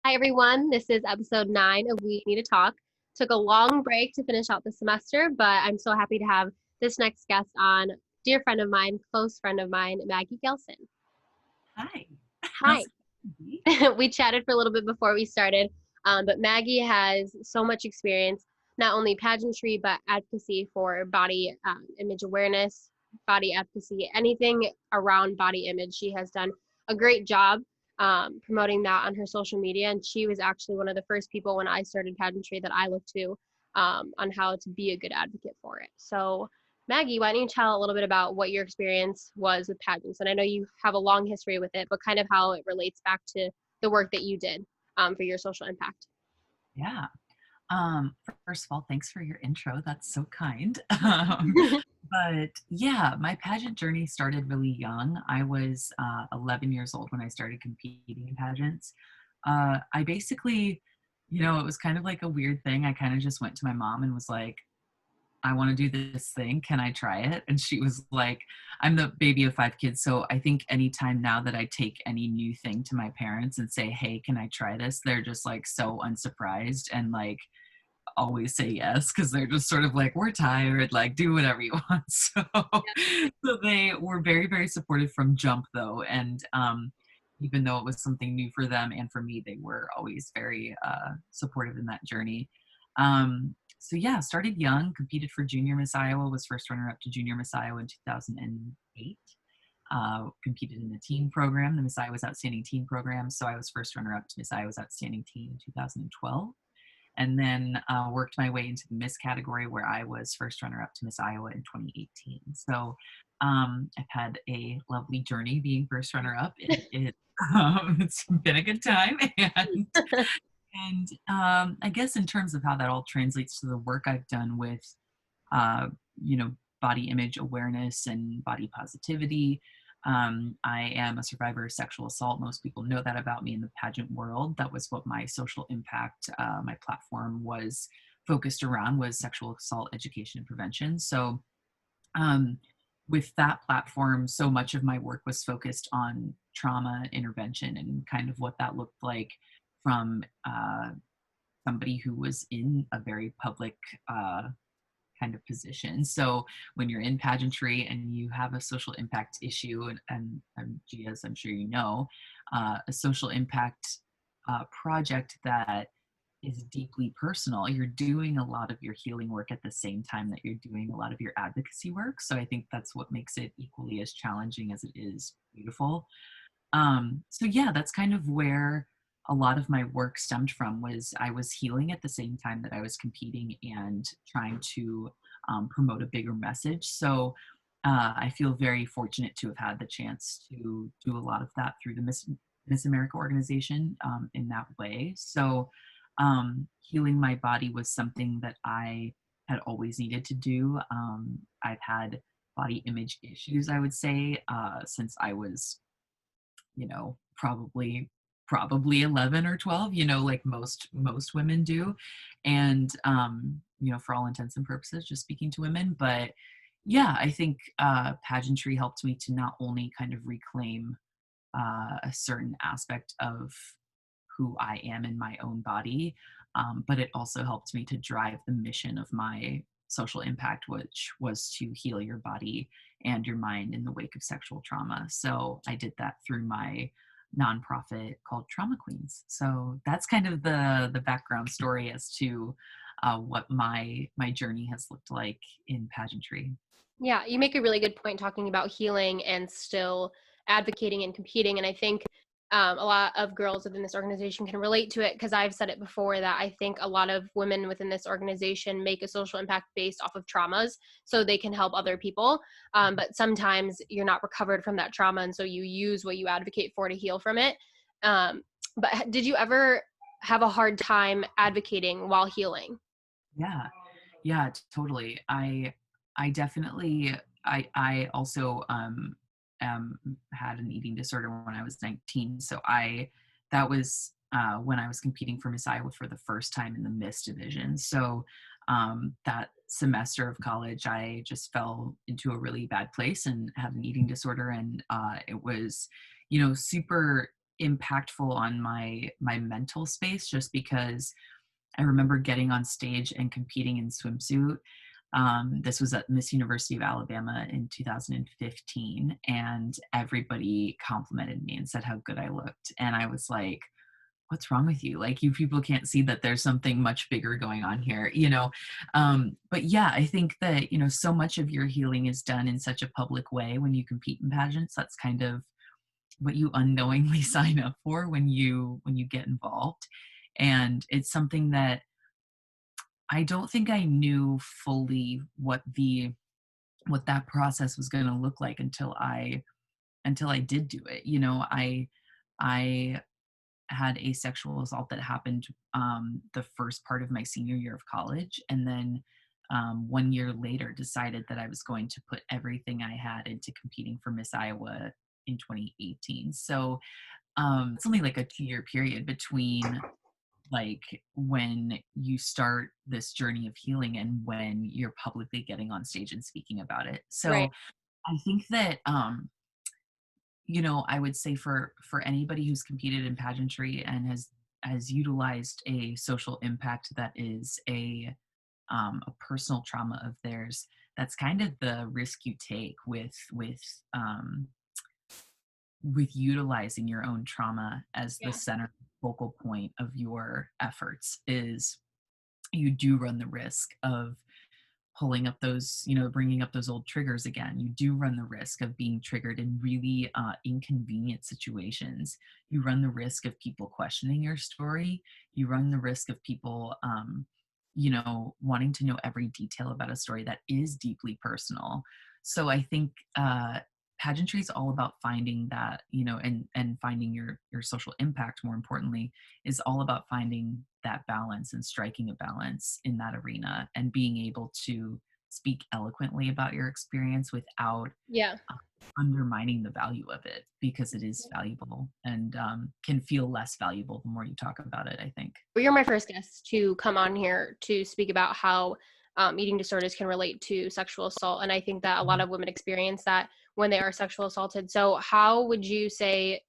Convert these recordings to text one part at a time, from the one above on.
Hi, everyone. This is episode 9 of We NEDA Talk. Took a long break to finish out the semester, but I'm so happy to have this next guest on. Dear friend of mine, close friend of mine, Maggie Gehlsen. Hi. Hi. We chatted for a little bit before we started, but Maggie has so much experience, not only pageantry, but advocacy for body image awareness, body advocacy, anything around body image. She has done a great job promoting that on her social media, and she was actually one of the first people when I started pageantry that I looked to on how to be a good advocate for it. So Maggie, why don't you tell a little bit about what your experience was with pageants? And I know you have a long history with it, but kind of how it relates back to the work that you did for your social impact. Yeah. First of all, thanks for your intro. That's so kind. But yeah, my pageant journey started really young. I was 11 years old when I started competing in pageants. I basically, it was kind of like a weird thing. I kind of just went to my mom and was like, I want to do this thing. Can I try it? And she was like, I'm the baby of 5 kids. So I think anytime now that I take any new thing to my parents and say, hey, can I try this? They're just like so unsurprised and like always say yes because they're just sort of like, we're tired, like do whatever you want. So they were very, very supportive from jump though. And even though it was something new for them and for me, they were always very supportive in that journey. So yeah, started young, competed for Junior Miss Iowa, was first runner-up to Junior Miss Iowa in 2008. Competed in the teen program, the Miss Iowa's Outstanding Teen program. So I was first runner-up to Miss Iowa's Outstanding Teen in 2012. And then worked my way into the Miss category where I was first runner-up to Miss Iowa in 2018. So I've had a lovely journey being first runner-up. It's been a good time. And I guess in terms of how that all translates to the work I've done with, uh, you know, body image awareness and body positivity. I am a survivor of sexual assault. Most people know that about me in the pageant world. That was what my social impact, my platform was focused around, was sexual assault education and prevention. So um, with that platform, so much of my work was focused on trauma intervention and kind of what that looked like from somebody who was in a very public kind of position. So when you're in pageantry and you have a social impact issue, and as I'm sure you know, a social impact project that is deeply personal, you're doing a lot of your healing work at the same time that you're doing a lot of your advocacy work. So I think that's what makes it equally as challenging as it is beautiful. So yeah, that's kind of where a lot of my work stemmed from. Was I was healing at the same time that I was competing and trying to promote a bigger message. So I feel very fortunate to have had the chance to do a lot of that through the Miss America organization in that way. So healing my body was something that I had always needed to do. I've had body image issues, I would say, since I was, probably 11 or 12, like most women do. And for all intents and purposes, just speaking to women. But yeah, I think pageantry helped me to not only kind of reclaim a certain aspect of who I am in my own body, but it also helped me to drive the mission of my social impact, which was to heal your body and your mind in the wake of sexual trauma. So I did that through my nonprofit called Trauma Queens. So that's kind of the background story as to what my journey has looked like in pageantry. Yeah, you make a really good point talking about healing and still advocating and competing. And I think a lot of girls within this organization can relate to it because I've said it before that I think a lot of women within this organization make a social impact based off of traumas so they can help other people. But sometimes you're not recovered from that trauma. And so you use what you advocate for to heal from it. But did you ever have a hard time advocating while healing? Yeah. Yeah, totally. I definitely I also had an eating disorder when I was 19. So that was when I was competing for Miss Iowa for the first time in the Miss division. So that semester of college, I just fell into a really bad place and had an eating disorder, and it was, super impactful on my mental space, just because I remember getting on stage and competing in swimsuit. This was at Miss University of Alabama in 2015, and everybody complimented me and said how good I looked. And I was like, what's wrong with you? Like, you people can't see that there's something much bigger going on here, you know? But yeah, I think that, you know, so much of your healing is done in such a public way when you compete in pageants. That's kind of what you unknowingly sign up for when you get involved. And it's something that I don't think I knew fully what that process was going to look like until I did do it. You know, I had a sexual assault that happened the first part of my senior year of college, and then 1 year later decided that I was going to put everything I had into competing for Miss Iowa in 2018. So it's only like a 2-year period between like when you start this journey of healing and when you're publicly getting on stage and speaking about it. Right. So I think that you know, I would say for anybody who's competed in pageantry and has utilized a social impact that is a personal trauma of theirs, that's kind of the risk you take with utilizing your own trauma as the Yeah. center focal point of your efforts. Is you do run the risk of pulling up those, you know, bringing up those old triggers again. You do run the risk of being triggered in really inconvenient situations. You run the risk of people questioning your story. You run the risk of people, you know, wanting to know every detail about a story that is deeply personal. So I think pageantry is all about finding that, you know, and finding your social impact. More importantly, is all about finding that balance and striking a balance in that arena and being able to speak eloquently about your experience without Yeah. undermining the value of it, because it is valuable and can feel less valuable the more you talk about it, I think. Well, you're my first guest to come on here to speak about how eating disorders can relate to sexual assault. And I think that a lot of women experience that when they are sexual assaulted. So how would you say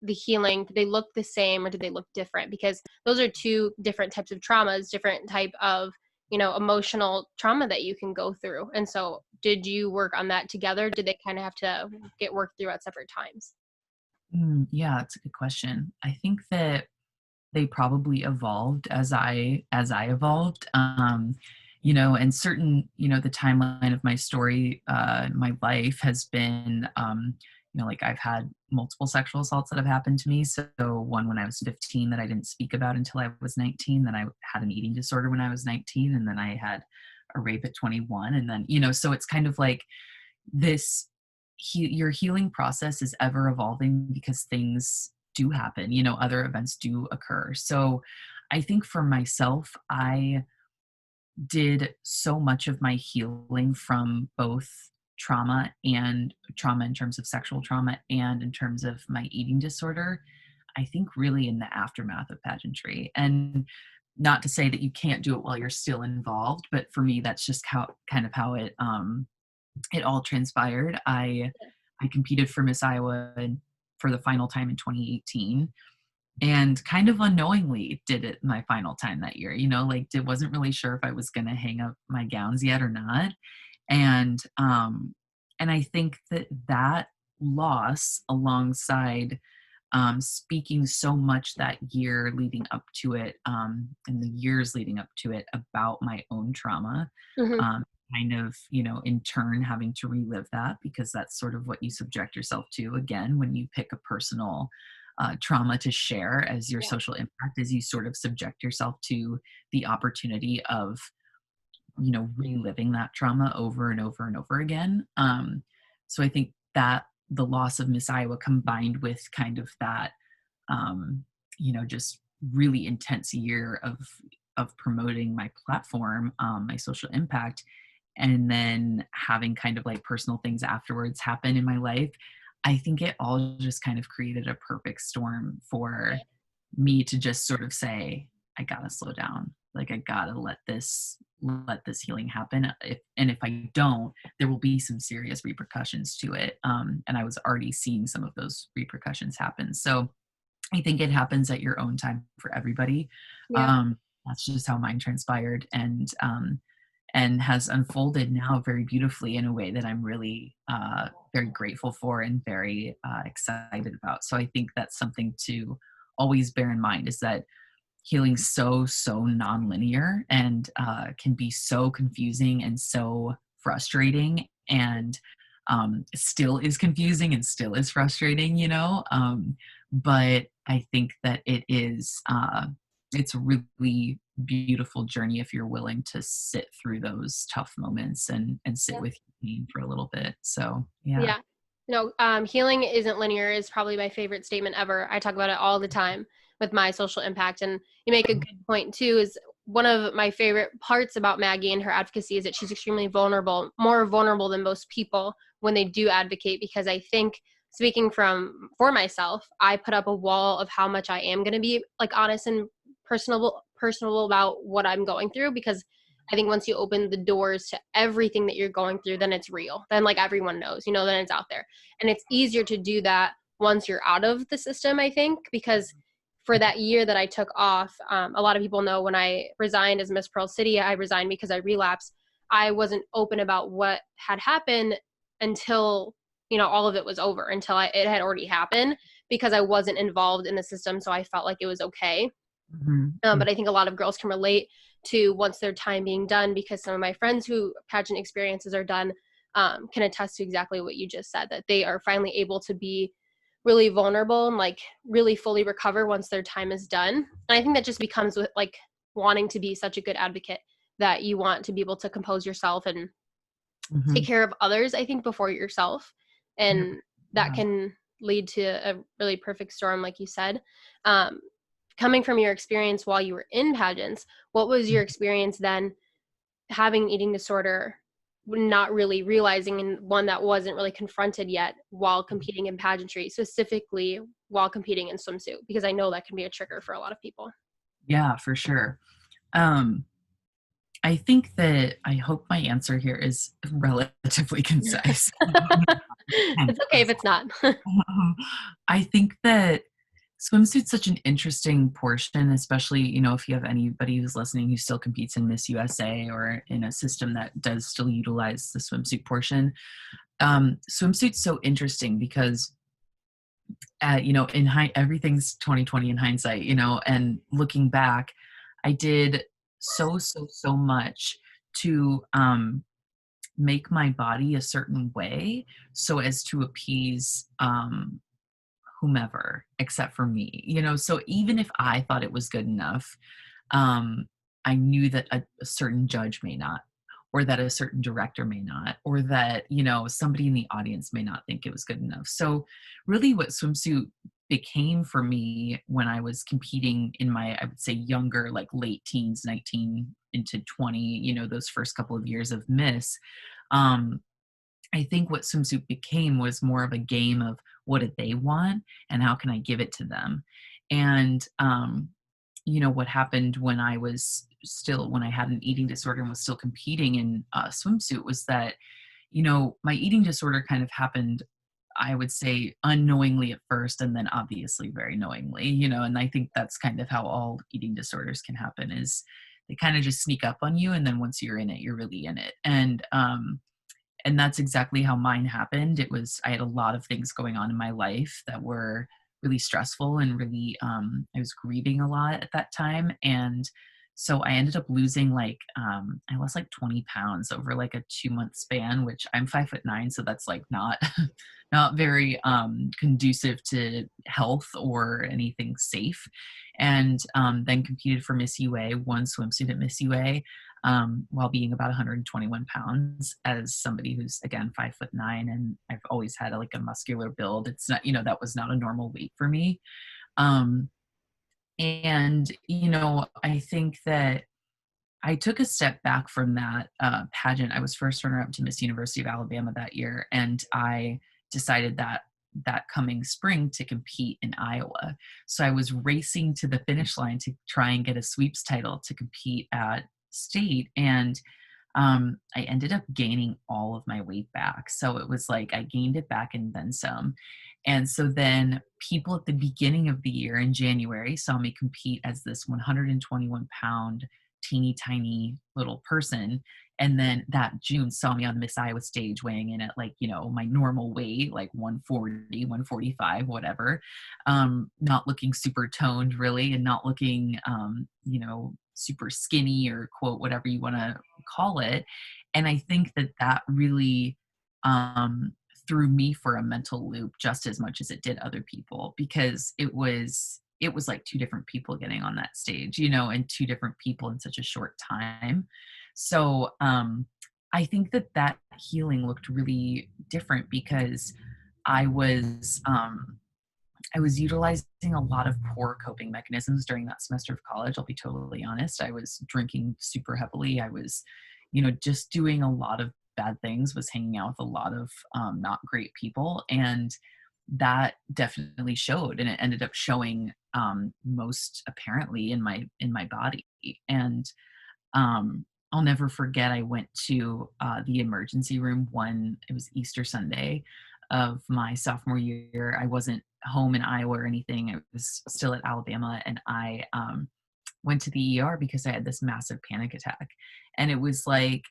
the healing, do they look the same or do they look different? Because those are two different types of traumas, different type of, you know, emotional trauma that you can go through. And so did you work on that together? Did they kind of have to get worked through at separate times? Yeah, that's a good question. I think that they probably evolved as I evolved. You know, and certain, you know, the timeline of my story, my life has been, you know, like I've had multiple sexual assaults that have happened to me. So one when I was 15 that I didn't speak about until I was 19. Then I had an eating disorder when I was 19, and then I had a rape at 21, and then, you know, so it's kind of like this. Your healing process is ever evolving because things do happen, you know, other events do occur. So I think for myself, I did so much of my healing from both trauma in terms of sexual trauma and in terms of my eating disorder, I think really in the aftermath of pageantry. And not to say that you can't do it while you're still involved, but for me, that's just how it all transpired. I competed for Miss Iowa for the final time in 2018, and kind of unknowingly did it my final time that year. You know, like wasn't really sure if I was going to hang up my gowns yet or not. And I think that loss, alongside speaking so much that year leading up to it, and the years leading up to it, about my own trauma, Hmm. kind of, you know, in turn having to relive that, because that's sort of what you subject yourself to again when you pick a personal trauma to share as your Yeah. social impact, is you sort of subject yourself to the opportunity of, you know, reliving that trauma over and over and over again. So I think that the loss of Miss Iowa, combined with kind of that, you know, just really intense year of promoting my platform, my social impact, and then having kind of like personal things afterwards happen in my life, I think it all just kind of created a perfect storm for me to just sort of say, I gotta slow down. Like I gotta let this healing happen. If I don't, there will be some serious repercussions to it. And I was already seeing some of those repercussions happen. So I think it happens at your own time for everybody. Yeah. That's just how mine transpired, and has unfolded now very beautifully in a way that I'm really very grateful for and very excited about. So I think that's something to always bear in mind, is that healing's so nonlinear, and can be so confusing and so frustrating, and still is confusing and still is frustrating, but I think that it's a really beautiful journey if you're willing to sit through those tough moments and sit with your pain for a little bit. So yeah. Yeah. No, healing isn't linear is probably my favorite statement ever. I talk about it all the time with my social impact. And you make a good point too, is one of my favorite parts about Maggie and her advocacy is that she's extremely vulnerable, more vulnerable than most people when they do advocate, because I think, speaking for myself, I put up a wall of how much I am going to be like honest and personable about what I'm going through, because I think once you open the doors to everything that you're going through, then it's real. Then like everyone knows, then it's out there. And it's easier to do that once you're out of the system, I think, because for that year that I took off, a lot of people know when I resigned as Miss Pearl City, I resigned because I relapsed. I wasn't open about what had happened until, all of it was over, until it had already happened, because I wasn't involved in the system. So I felt like it was okay. Mm-hmm. But I think a lot of girls can relate to once their time being done, because some of my friends who pageant experiences are done can attest to exactly what you just said, that they are finally able to be really vulnerable and like really fully recover once their time is done. And I think that just becomes with like wanting to be such a good advocate, that you want to be able to compose yourself and Mm-hmm. take care of others, I think, before yourself. Yeah. And that can lead to a really perfect storm, like you said. Um, Coming from your experience while you were in pageants, what was your experience then having an eating disorder, not really realizing, and one that wasn't really confronted yet while competing in pageantry, specifically while competing in swimsuit? Because I know that can be a trigger for a lot of people. Yeah, for sure. Um, I think that I hope my answer here is relatively concise. It's okay if it's not. I think that swimsuit's such an interesting portion, especially, if you have anybody who's listening who still competes in Miss USA or in a system that does still utilize the swimsuit portion. Swimsuit's so interesting because, everything's 2020 in hindsight, and looking back, I did so much to make my body a certain way so as to appease whomever except for me, so even if I thought it was good enough, um I knew that a certain judge may not, or that a certain director may not, or that somebody in the audience may not think it was good enough. So really what swimsuit became for me when I was competing in my, I would say, younger, like late teens, 19 into 20, those first couple of years of Miss, um I think what swimsuit became was more of a game of what did they want and how can I give it to them. And what happened when when I had an eating disorder and was still competing in swimsuit was that, my eating disorder kind of happened, I would say, unknowingly at first, and then obviously very knowingly, and I think that's kind of how all eating disorders can happen, is they kind of just sneak up on you. And then once you're in it, you're really in it. And that's exactly how mine happened. I had a lot of things going on in my life that were really stressful and really, I was grieving a lot at that time. And so I ended up losing I lost like 20 pounds over like a 2-month span, which I'm 5'9". So that's like not, not very conducive to health or anything safe. And then competed for Miss UA, won swimsuit at Miss UA, while being about 121 pounds, as somebody who's, again, 5'9", and I've always had like a muscular build. It's not, that was not a normal weight for me. Um, and, I think that I took a step back from that pageant. I was first runner up to Miss University of Alabama that year, and I decided that coming spring to compete in Iowa. So I was racing to the finish line to try and get a sweeps title to compete at state. And I ended up gaining all of my weight back. So it was like I gained it back and then some. And so then people at the beginning of the year in January saw me compete as this 121-pound, teeny tiny little person. And then that June saw me on Miss Iowa stage weighing in at like, my normal weight, like 140, 145, whatever. Not looking super toned really, and not looking, super skinny or quote, whatever you want to call it. And I think that that really, um, threw me for a mental loop just as much as it did other people, because it was like two different people getting on that stage, and two different people in such a short time. So I think that that healing looked really different because I was um, I was utilizing a lot of poor coping mechanisms during that semester of college. I'll be totally honest. I was drinking super heavily. I was, just doing a lot of bad things, was hanging out with a lot of not great people. And that definitely showed. And it ended up showing most apparently in my body. And I'll never forget, I went to the emergency room it was Easter Sunday of my sophomore year. I wasn't home in Iowa or anything. I was still at Alabama, and I went to the ER because I had this massive panic attack. And it was like,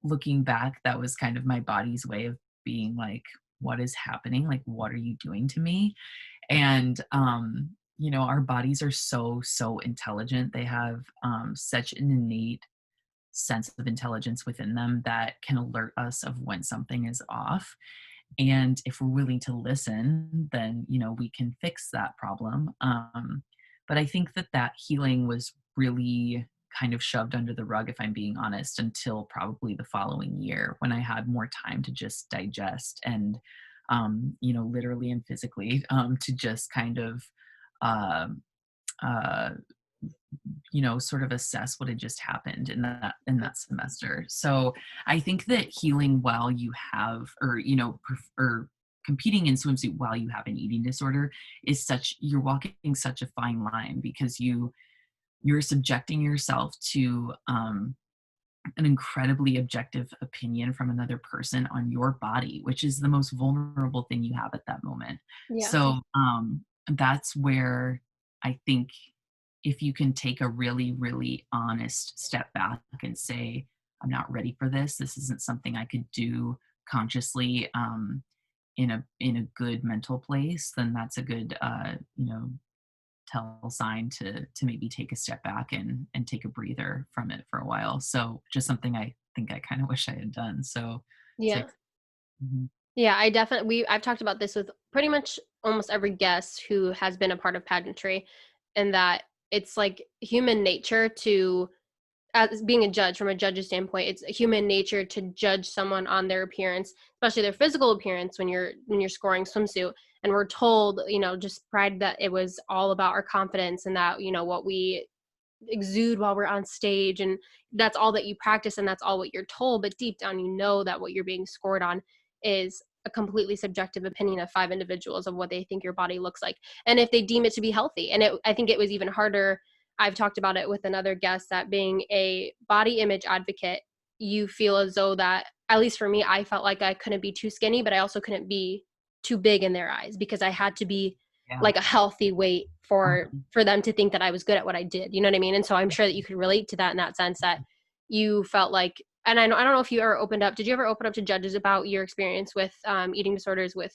looking back, that was kind of my body's way of being like, what is happening? Like, what are you doing to me? And our bodies are so, so intelligent. They have such an innate sense of intelligence within them that can alert us of when something is off. And if we're willing to listen, then, we can fix that problem. But I think that that healing was really kind of shoved under the rug, if I'm being honest, until probably the following year when I had more time to just digest and, literally and physically, to just kind of, uh, uh, sort of assess what had just happened in that semester. So I think that healing while you have, or competing in swimsuit while you have an eating disorder you're walking such a fine line, because you're subjecting yourself to an incredibly objective opinion from another person on your body, which is the most vulnerable thing you have at that moment. Yeah. So that's where I think, if you can take a really, really honest step back and say, I'm not ready for this. This isn't something I could do consciously, in a good mental place, then that's a good, tell sign to maybe take a step back and take a breather from it for a while. So just something I think I kind of wish I had done. So it's Yeah. like, mhm, Yeah, I've talked about this with pretty much almost every guest who has been a part of pageantry, and that it's like human nature to, as being a judge, from a judge's standpoint, it's human nature to judge someone on their appearance, especially their physical appearance when you're scoring swimsuit. And we're told, just pride, that it was all about our confidence, and that, what we exude while we're on stage, and that's all that you practice, and that's all what you're told. But deep down, that what you're being scored on is a completely subjective opinion of five individuals of what they think your body looks like, and if they deem it to be healthy. And I think it was even harder. I've talked about it with another guest, that being a body image advocate, you feel as though that, at least for me, I felt like I couldn't be too skinny, but I also couldn't be too big in their eyes, because I had to be yeah. like a healthy weight for Mhm. them to think that I was good at what I did. You know what I mean? And so I'm sure that you could relate to that, in that sense, that you felt like, and I don't know if you ever opened up. Did you ever open up to judges about your experience with eating disorders, with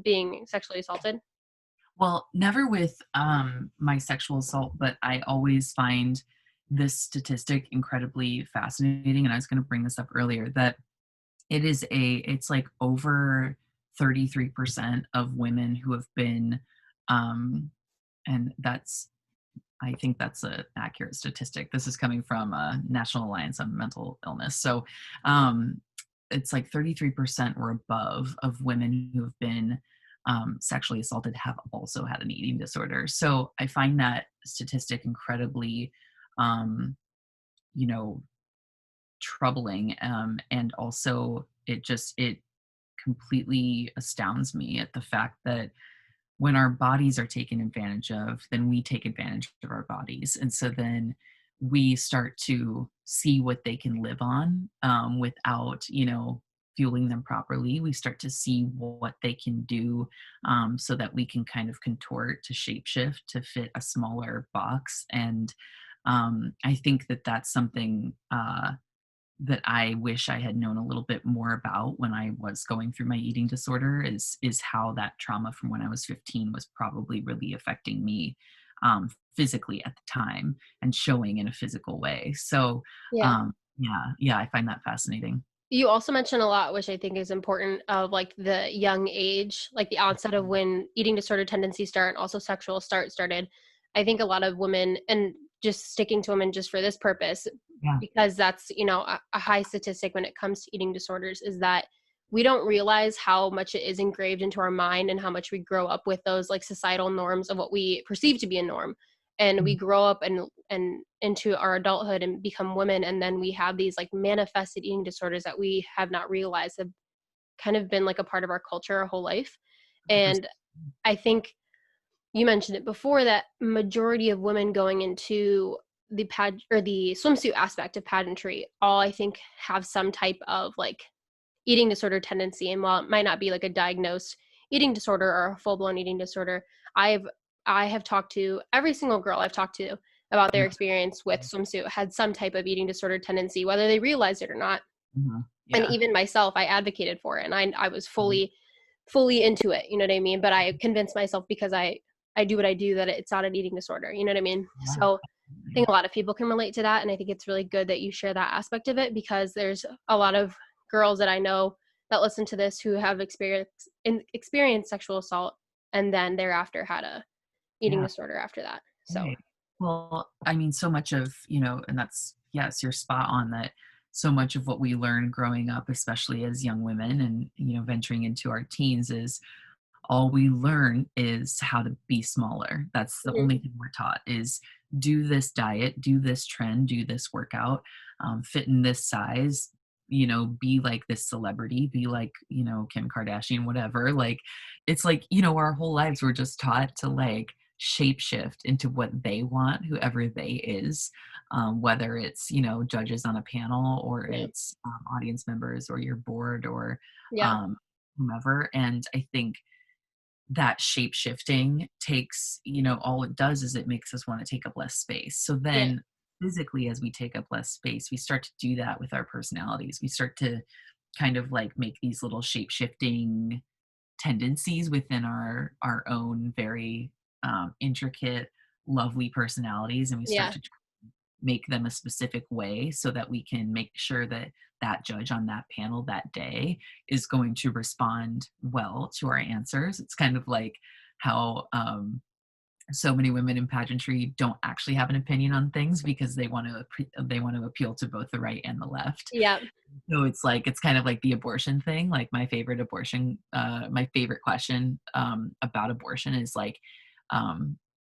being sexually assaulted? Well, never with my sexual assault, but I always find this statistic incredibly fascinating. And I was going to bring this up earlier, that it's like over 33% of women who have been, um, and I think that's an accurate statistic. This is coming from National Alliance on Mental Illness. So um, it's like 33% or above of women who have been sexually assaulted have also had an eating disorder. So I find that statistic incredibly, um, you know, troubling. And also it completely astounds me at the fact that when our bodies are taken advantage of, then we take advantage of our bodies. And so then we start to see what they can live on, without, fueling them properly, we start to see what they can do, so that we can kind of contort to shapeshift to fit a smaller box. And I think that that's something that I wish I had known a little bit more about when I was going through my eating disorder, is how that trauma from when I was 15 was probably really affecting me, physically at the time and showing in a physical way. So, Yeah. yeah, I find that fascinating. You also mentioned a lot, which I think is important, of like the young age, like the onset of when eating disorder tendencies start and also sexual started. I think a lot of women, and just sticking to women just for this purpose, Yeah, because that's, a high statistic when it comes to eating disorders, is that we don't realize how much it is engraved into our mind and how much we grow up with those like societal norms of what we perceive to be a norm. And we mhm, grow up and into our adulthood and become women, and then we have these like manifested eating disorders that we have not realized have kind of been like a part of our culture our whole life. 100%. And I think you mentioned it before that majority of women going into the the swimsuit aspect of pageantry all, I think, have some type of like eating disorder tendency. And while it might not be like a diagnosed eating disorder or a full-blown eating disorder, i've I have talked to every single girl I've talked to about their Yeah, experience with swimsuit had some type of eating disorder tendency, whether they realized it or not. mhm, And yeah, even myself, I advocated for it, and I was mhm, fully into it, you know what I mean? But I convinced myself, because I do what I do, that it's not an eating disorder, you know what I mean? yeah, So I absolutely. think a lot of people can relate to that, and I think it's really good that you share that aspect of it, because there's a lot of girls that I know that listen to this who have experienced sexual assault, and then thereafter had a eating Yeah. disorder after that. So Right. Well, I mean, so much of, and that's, yes, you're spot on that so much of what we learn growing up, especially as young women and, venturing into our teens, is all we learn is how to be smaller. That's the mhm, only thing we're taught is do this diet, do this trend, do this workout, fit in this size, be like this celebrity, be like, Kim Kardashian, whatever. Like, it's like, our whole lives we're just taught to like shapeshift into what they want, whoever they is, whether it's, judges on a panel or yeah, it's audience members or your board or yeah, um, whomever. And I think that shape shifting takes, all it does is it makes us want to take up less space. So yeah, then physically, as we take up less space, we start to do that with our personalities. We start to kind of like make these little shape shifting tendencies within our own very intricate, lovely personalities, and we start yeah, to make them a specific way so that we can make sure that that judge on that panel that day is going to respond well to our answers. It's kind of like how so many women in pageantry don't actually have an opinion on things because they want to appeal to both the right and the left. yeah, So it's kind of like the abortion thing. Like my favorite question about abortion is like,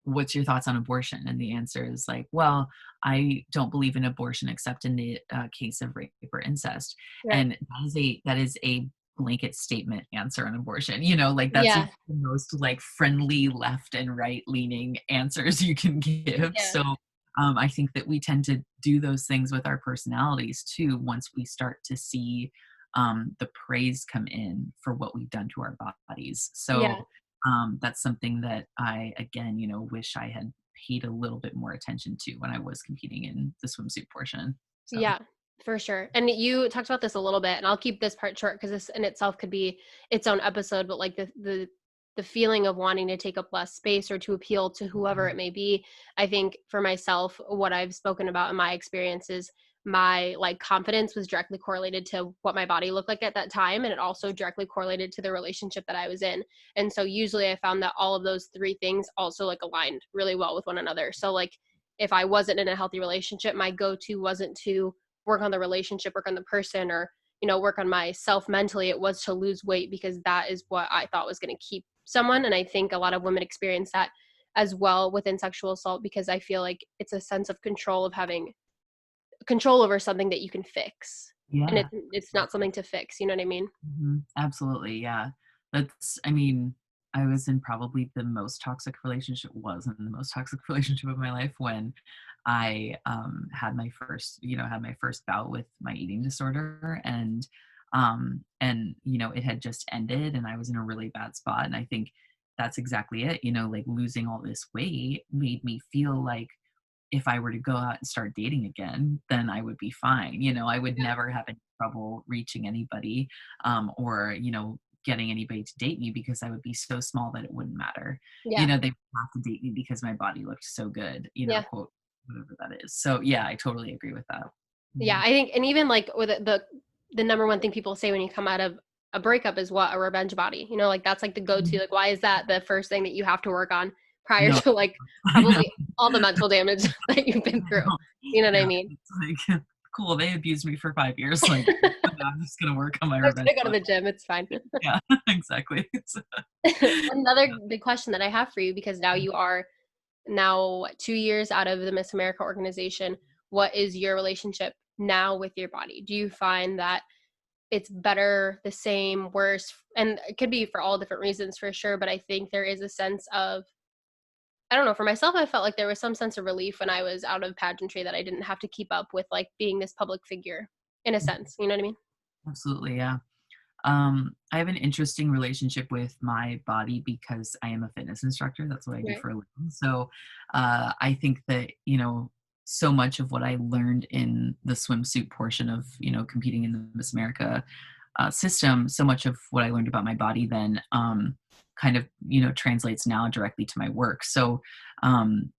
what's your thoughts on abortion? And the answer is like, well, I don't believe in abortion except in the case of rape or incest. right, And that is a blanket statement answer on abortion. Like that's yeah, the most like friendly left and right leaning answers you can give. yeah, So I think that we tend to do those things with our personalities too once we start to see the praise come in for what we've done to our bodies. yeah. So that's something that I, again, wish I had paid a little bit more attention to when I was competing in the swimsuit portion. So, Yeah, for sure. And you talked about this a little bit, and I'll keep this part short because this in itself could be its own episode. But like the feeling of wanting to take up less space or to appeal to whoever it may be, I think for myself, what I've spoken about in my experiences, my like confidence was directly correlated to what my body looked like at that time, and it also directly correlated to the relationship that I was in. And so usually I found that all of those three things also like aligned really well with one another. So like if I wasn't in a healthy relationship, my go-to wasn't to work on the relationship, work on the person, or work on myself mentally. It was to lose weight, because that is what I thought was going to keep someone. And I think a lot of women experience that as well within sexual assault, because I feel like it's a sense of control, of having control over something that you can fix, and yeah. it's not something to fix. You know what I mean? Absolutely, yeah. I mean, I was in probably the most toxic relationship was in the most toxic relationship of my life when I had my first bout with my eating disorder. And And, you know, it had just ended and I was in a really bad spot. And I think that's exactly it. You know, like losing all this weight made me feel like if I were to go out and start dating again, then I would be fine. You know, I would Yeah. never have any trouble reaching anybody, or, you know, getting anybody to date me because I would be so small that it wouldn't matter. You Yeah. know, they would have to date me because my body looked so good, you know, Yeah. quote, whatever that is. So yeah, I totally agree with that. Yeah, Mhm. I think, and even like with the number one thing people say when you come out of a breakup is what? A revenge body. You know, like that's like the go-to. Mhm. Like, why is that the first thing that you have to work on prior No, to like I know. probably all the mental damage that you've been through? You know what I Yeah, mean? it's like, cool, they abused me for 5 years, like, I'm just gonna work on my I was revenge gonna go to body. the gym. It's fine. Yeah, exactly. So, Another yeah. big question that I have for you, because now you are now 2 years out of the Miss America organization. What is your relationship now with your body? Do you find that it's better, the same, worse? And it could be for all different reasons for sure, but I think there is a sense of, I don't know, for myself, I felt like there was some sense of relief when I was out of pageantry that I didn't have to keep up with like being this public figure in a sense. You know what I mean? Absolutely, yeah. I have an interesting relationship with my body because I am a fitness instructor. That's what I do Right. for a living. So I think that, you know, so much of what I learned in the swimsuit portion of, you know, competing in the Miss America system, so much of what I learned about my body then kind of, you know, translates now directly to my work. So um,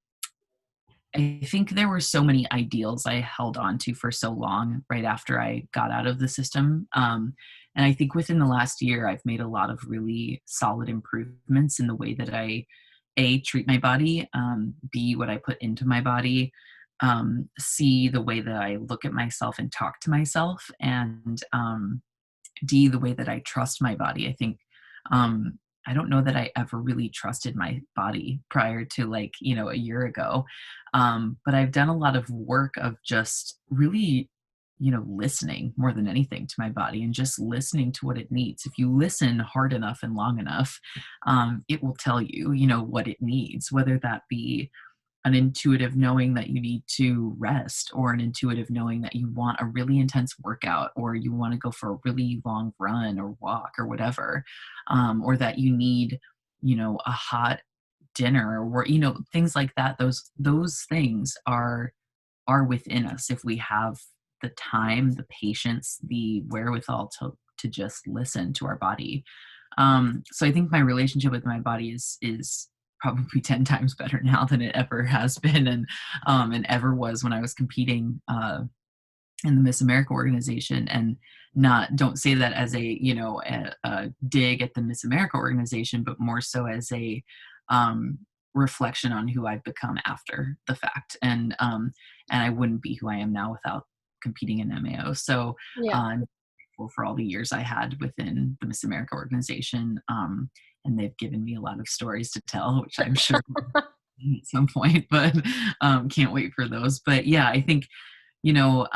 I think there were so many ideals I held on to for so long right after I got out of the system. And I think within the last year, I've made a lot of really solid improvements in the way that I, A, treat my body, B, what I put into my body, C, the way that I look at myself and talk to myself, and D, the way that I trust my body. I think um, I don't know that I ever really trusted my body prior to like, you know, a year ago. But I've done a lot of work of just really, you know, listening more than anything to my body and just listening to what it needs. If you listen hard enough and long enough, it will tell you, you know, what it needs, whether that be an intuitive knowing that you need to rest, or an intuitive knowing that you want a really intense workout, or you want to go for a really long run or walk or whatever, or that you need, you know, a hot dinner, or, you know, things like that. Those things are within us if we have the time, the patience, the wherewithal to just listen to our body. So I think my relationship with my body is probably 10 times better now than it ever has been, and ever was when I was competing in the Miss America organization. And not don't say that as a, you know, a dig at the Miss America organization, but more so as a um, reflection on who I've become after the fact. And I wouldn't be who I am now without competing in MAO. So Yeah. I'm grateful for all the years I had within the Miss America organization. And they've given me a lot of stories to tell, which I'm sure at some point, but can't wait for those. But yeah, I think, you know,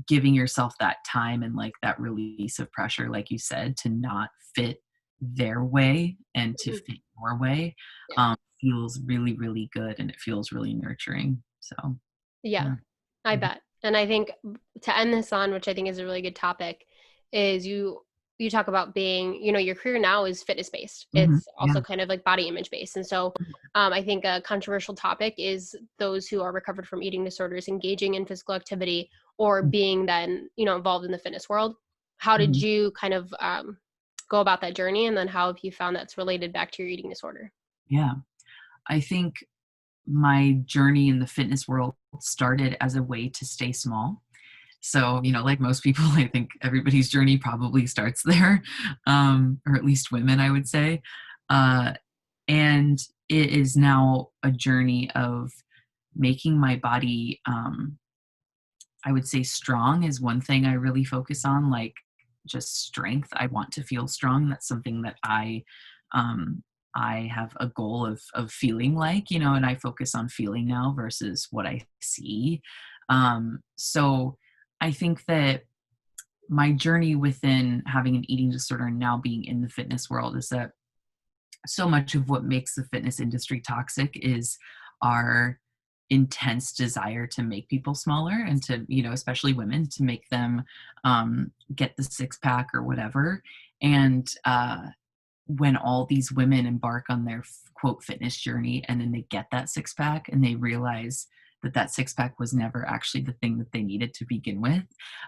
giving yourself that time and like that release of pressure, like you said, to not fit their way and to Mhm. fit your way, Yeah. feels really, really good, and it feels really nurturing. So, Yeah, yeah. I Mhm. bet. And I think to end this on, which I think is a really good topic, is you talk about being, you know, your career now is fitness based. Mhm. It's Yeah. also kind of like body image based. And so I think a controversial topic is those who are recovered from eating disorders engaging in physical activity or being then, you know, involved in the fitness world. How did Mhm. you kind of go about that journey? And then how have you found that's related back to your eating disorder? Yeah. I think my journey in the fitness world started as a way to stay small. So, you know, like most people, I think everybody's journey probably starts there, or at least women, I would say. Uh, and it is now a journey of making my body, I would say strong is one thing I really focus on, like just strength. I want to feel strong. That's something that um, I have a goal of feeling like, you know, and I focus on feeling now versus what I see. So I think that my journey within having an eating disorder and now being in the fitness world is that so much of what makes the fitness industry toxic is our intense desire to make people smaller and to, especially women, to make them get the six pack or whatever. And when all these women embark on their quote fitness journey and then they get that six pack and they realize that that six pack was never actually the thing that they needed to begin with.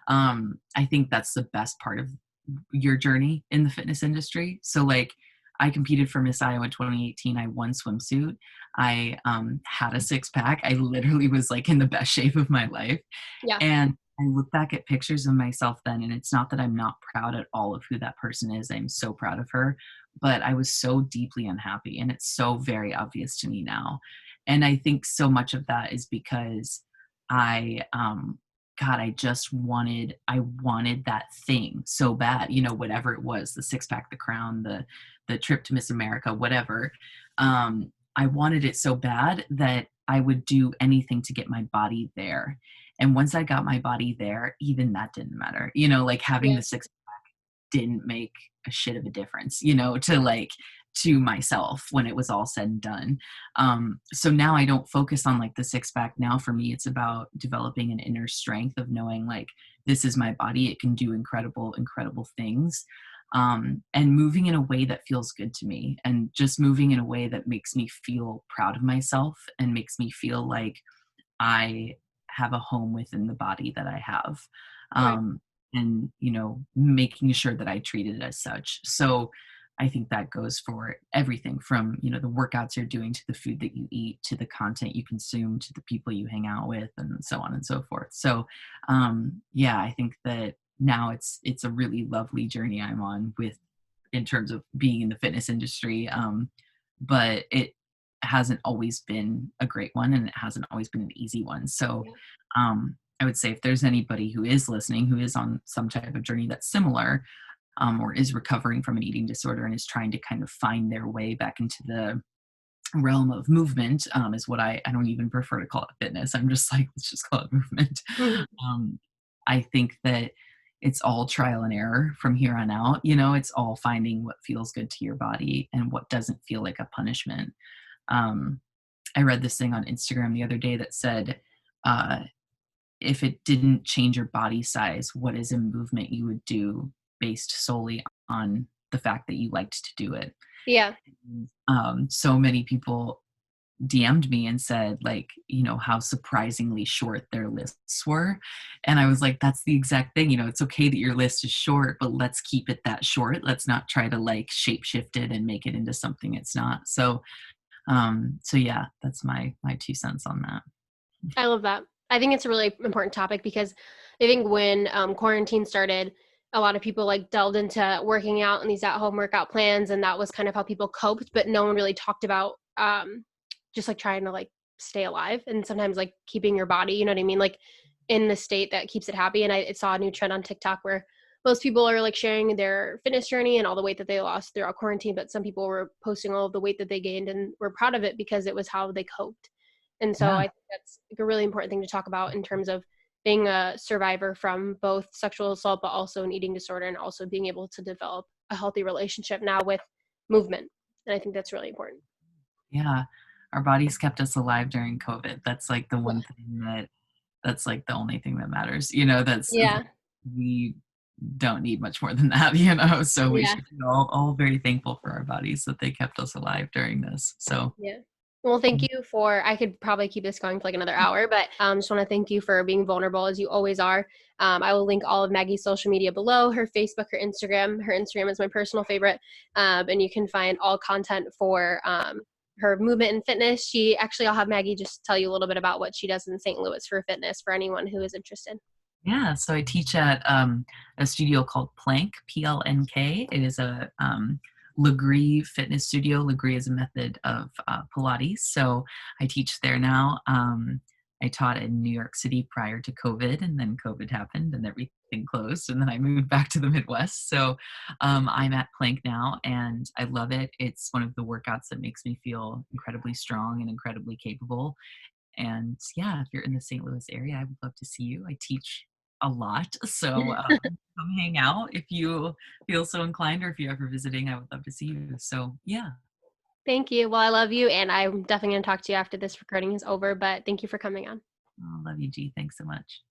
I think that's the best part of your journey in the fitness industry. So like I competed for Miss Iowa 2018. I won swimsuit. I had a six pack. I literally was like in the best shape of my life. Yeah. And I look back at pictures of myself then, and it's not that I'm not proud at all of who that person is. I'm so proud of her, but I was so deeply unhappy, and it's so very obvious to me now. And I think so much of that is because God, I wanted that thing so bad, whatever it was, the six pack, the crown, the trip to Miss America, whatever. I wanted it so bad that I would do anything to get my body there. And once I got my body there, even that didn't matter, like having Yeah. the six didn't make a shit of a difference, to myself when it was all said and done. So now I don't focus on like the six pack. Now for me, it's about developing an inner strength of knowing like, this is my body. It can do incredible, incredible things. And moving in a way that feels good to me, and just moving in a way that makes me feel proud of myself and makes me feel like I have a home within the body that I have. Right. And, making sure that I treat it as such. So I think that goes for everything from, the workouts you're doing, to the food that you eat, to the content you consume, to the people you hang out with, and so on and so forth. So, yeah, I think that now it's a really lovely journey I'm on in terms of being in the fitness industry. But it hasn't always been a great one, and it hasn't always been an easy one. So, Yeah. I would say if there's anybody who is listening, who is on some type of journey that's similar, or is recovering from an eating disorder and is trying to kind of find their way back into the realm of movement, is what I don't even prefer to call it fitness. I'm just like, let's just call it movement. Mhm. Um, I think that it's all trial and error from here on out. It's all finding what feels good to your body and what doesn't feel like a punishment. Um, I read this thing on Instagram the other day that said, uh, if it didn't change your body size, what is a movement you would do based solely on the fact that you liked to do it? Yeah. So many people DM'd me and said, like, how surprisingly short their lists were. And I was like, that's the exact thing. It's okay that your list is short, but let's keep it that short. Let's not try to like shape shift it and make it into something it's not. So yeah, that's my 2 cents on that. I love that. I think it's a really important topic because I think when quarantine started, a lot of people like delved into working out and these at-home workout plans, and that was kind of how people coped. But no one really talked about just like trying to like stay alive, and sometimes like keeping your body, you know what I mean, like in the state that keeps it happy. And I saw a new trend on TikTok where most people are like sharing their fitness journey and all the weight that they lost throughout quarantine, but some people were posting all of the weight that they gained and were proud of it because it was how they coped. And so Yeah. I think that's like a really important thing to talk about in terms of being a survivor from both sexual assault, but also an eating disorder, and also being able to develop a healthy relationship now with movement. And I think that's really important. Yeah. Our bodies kept us alive during COVID. That's like the Yeah. one thing that's like the only thing that matters. That's Yeah. we don't need much more than that, so we Yeah. should be all very thankful for our bodies that they kept us alive during this. So Yeah. Well, thank you for, I could probably keep this going for like another hour, but just want to thank you for being vulnerable as you always are. I will link all of Maggie's social media below, her Facebook, her Instagram. Her Instagram is my personal favorite. And you can find all content for her movement and fitness. I'll have Maggie just tell you a little bit about what she does in St. Louis for fitness for anyone who is interested. yeah, so I teach at a studio called Plnk, Plnk. It is a Legree fitness studio. Legree is a method of Pilates. So I teach there now. I taught in New York City prior to COVID, and then COVID happened and everything closed. And then I moved back to the Midwest. So I'm at Plnk now, and I love it. It's one of the workouts that makes me feel incredibly strong and incredibly capable. And yeah, if you're in the St. Louis area, I would love to see you. I teach a lot. So come hang out if you feel so inclined, or if you're ever visiting, I would love to see you. So yeah. Thank you. Well, I love you, and I'm definitely going to talk to you after this recording is over, but thank you for coming on. I love you, G. Thanks so much.